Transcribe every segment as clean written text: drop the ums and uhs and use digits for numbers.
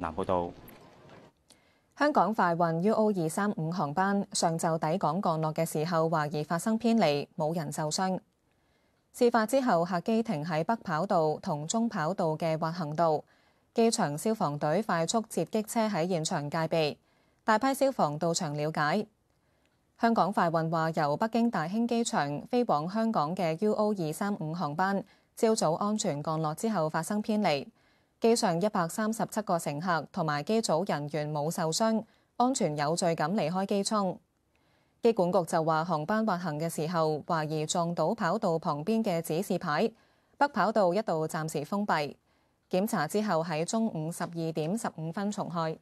南報道。香港快運 UO235航班上晝抵港降落嘅時候，懷疑發生偏離，冇人受傷。事發之後，客機停喺北跑道同中跑道嘅滑行道，機場消防隊快速截擊車喺現場戒備，大批消防到場了解。香港快運話，由北京大興機場飛往香港嘅 UO235航班，朝早安全降落之後發生偏離。機上137個乘客同埋機組人員冇受傷，安全有序咁離開機艙。機管局就話，航班滑行嘅時候，懷疑撞到跑道旁邊嘅指示牌，北跑道一度暫時封閉。檢查之後喺中午12點15分重開。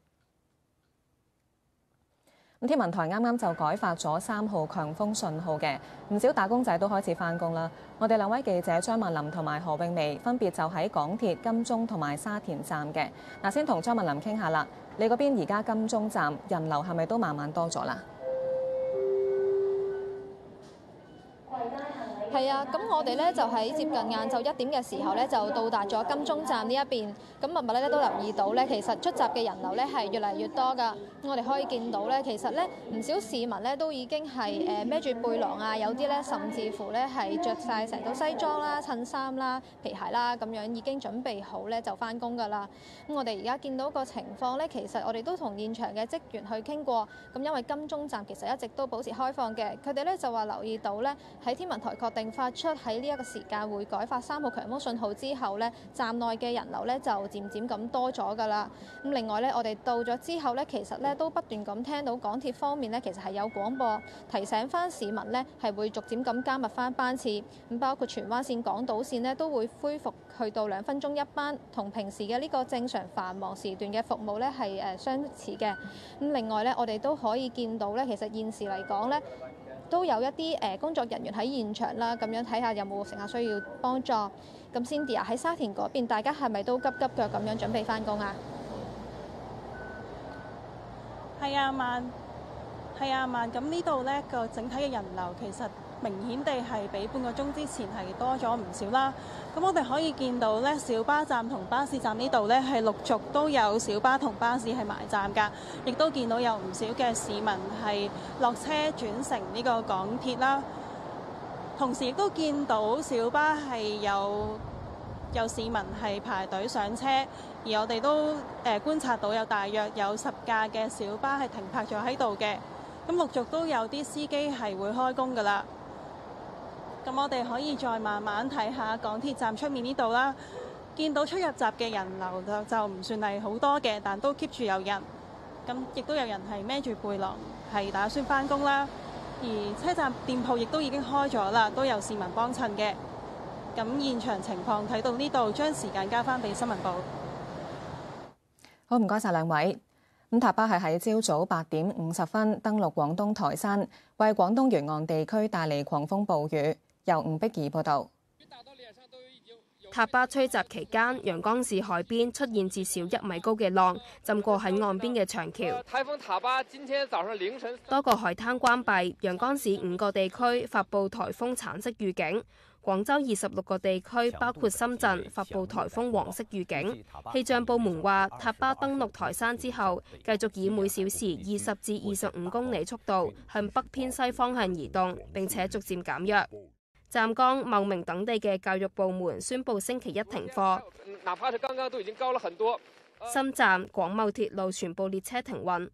天文台啱啱就改發咗3號強風信號嘅，唔少打工仔都開始返工啦。我哋2位記者張文琳同埋何詠薇分別就喺港鐵金鐘同埋沙田站嘅。嗱，先同張文琳傾下啦。你嗰邊而家金鐘站人流係咪都慢慢多咗啦？係啊，咁我哋咧就喺接近晏晝1點嘅時候咧，就到達咗金鐘站呢一邊。咁密密咧都留意到咧，其實出閘嘅人流咧係越嚟越多㗎。我哋可以見到咧，其實咧唔少市民咧都已經係孭住背囊啊，有啲咧甚至乎咧係着晒成套西裝啦、襯衫啦、皮鞋啦咁樣，已經準備好咧就返工㗎啦。咁我哋而家見到個情況咧，其實我哋都同現場嘅職員去傾過。咁因為金鐘站其實一直都保持開放嘅，佢哋咧就話留意到咧喺天文台確定發出喺呢一個時間會改發3號強風信號之後咧，站內嘅人流咧就漸漸咁多咗㗎啦。咁另外咧，我哋到咗之後咧，其實咧都不斷咁聽到港鐵方面咧，其實係有廣播提醒翻市民咧，係會逐漸咁加密翻班次。咁包括荃灣線、港島線咧都會恢復去到2分鐘一班，同平時嘅呢個正常繁忙時段嘅服務咧係相似嘅。咁另外咧，我哋都可以見到咧，其實現時嚟講咧，都有一啲工作人員喺現場啦，咁樣睇下有冇乘客需要幫助。咁 Cindy 啊，喺沙田嗰邊，大家係咪都急急腳咁樣準備返工啊？係啊，曼。咁呢度呢個整體嘅人流其實明顯地係比半個鐘之前係多咗唔少啦。咁我哋可以見到呢，小巴站同巴士站呢度呢係陸續都有小巴同巴士係埋站㗎，亦都見到有唔少嘅市民係落車轉乘呢個港鐵啦。同時亦都見到小巴係有市民係排隊上車，而我哋都觀察到有大約有10架嘅小巴係停泊咗喺度嘅。咁陸續都有啲司機係會開工㗎啦。咁我哋可以再慢慢睇下港鐵站出面呢度啦，見到出入閘嘅人流就唔算係好多嘅，但都 keep 住有人。咁亦都有人係孭住背囊係打算返工啦。而車站店鋪亦都已經開咗啦，都有市民幫襯嘅。咁現場情況睇到呢度，將時間交翻俾新聞部。好，唔該晒兩位。塔巴係喺朝早8點50分登陸廣東台山，為廣東沿岸地區帶嚟狂風暴雨。由吳碧儀報導。塔巴吹襲期間，陽江市海邊出現至少1米高嘅浪，浸過喺岸邊嘅長橋。颱風塔巴今天早上凌晨，多個海灘關閉，陽江市5個地區發布颱風橙色預警。廣州26個地區，包括深圳，發布颱風黃色預警。氣象部門話，塔巴登陸台山之後，繼續以每小時20至25公里速度向北偏西方向移動，並且逐漸減弱。湛江、茂名等地嘅教育部門宣布星期一停課。哪怕是剛剛都已經高了很多。深站、廣茂鐵路全部列車停運。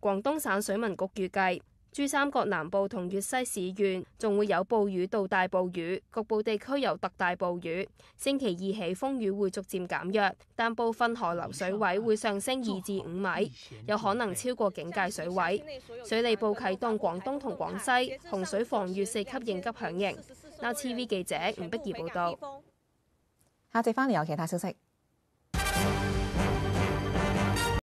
廣東省水文局預計，珠三角南部同粵西市縣仲會有暴雨到大暴雨，局部地區有特大暴雨。星期2起風雨會逐漸減弱，但部分河流水位會上升2至5米，有可能超過警戒水位。水利部啟動廣東同廣西洪水防禦4級應急響應。Now TV 記者吳碧儀報道。下節翻嚟有其他消息。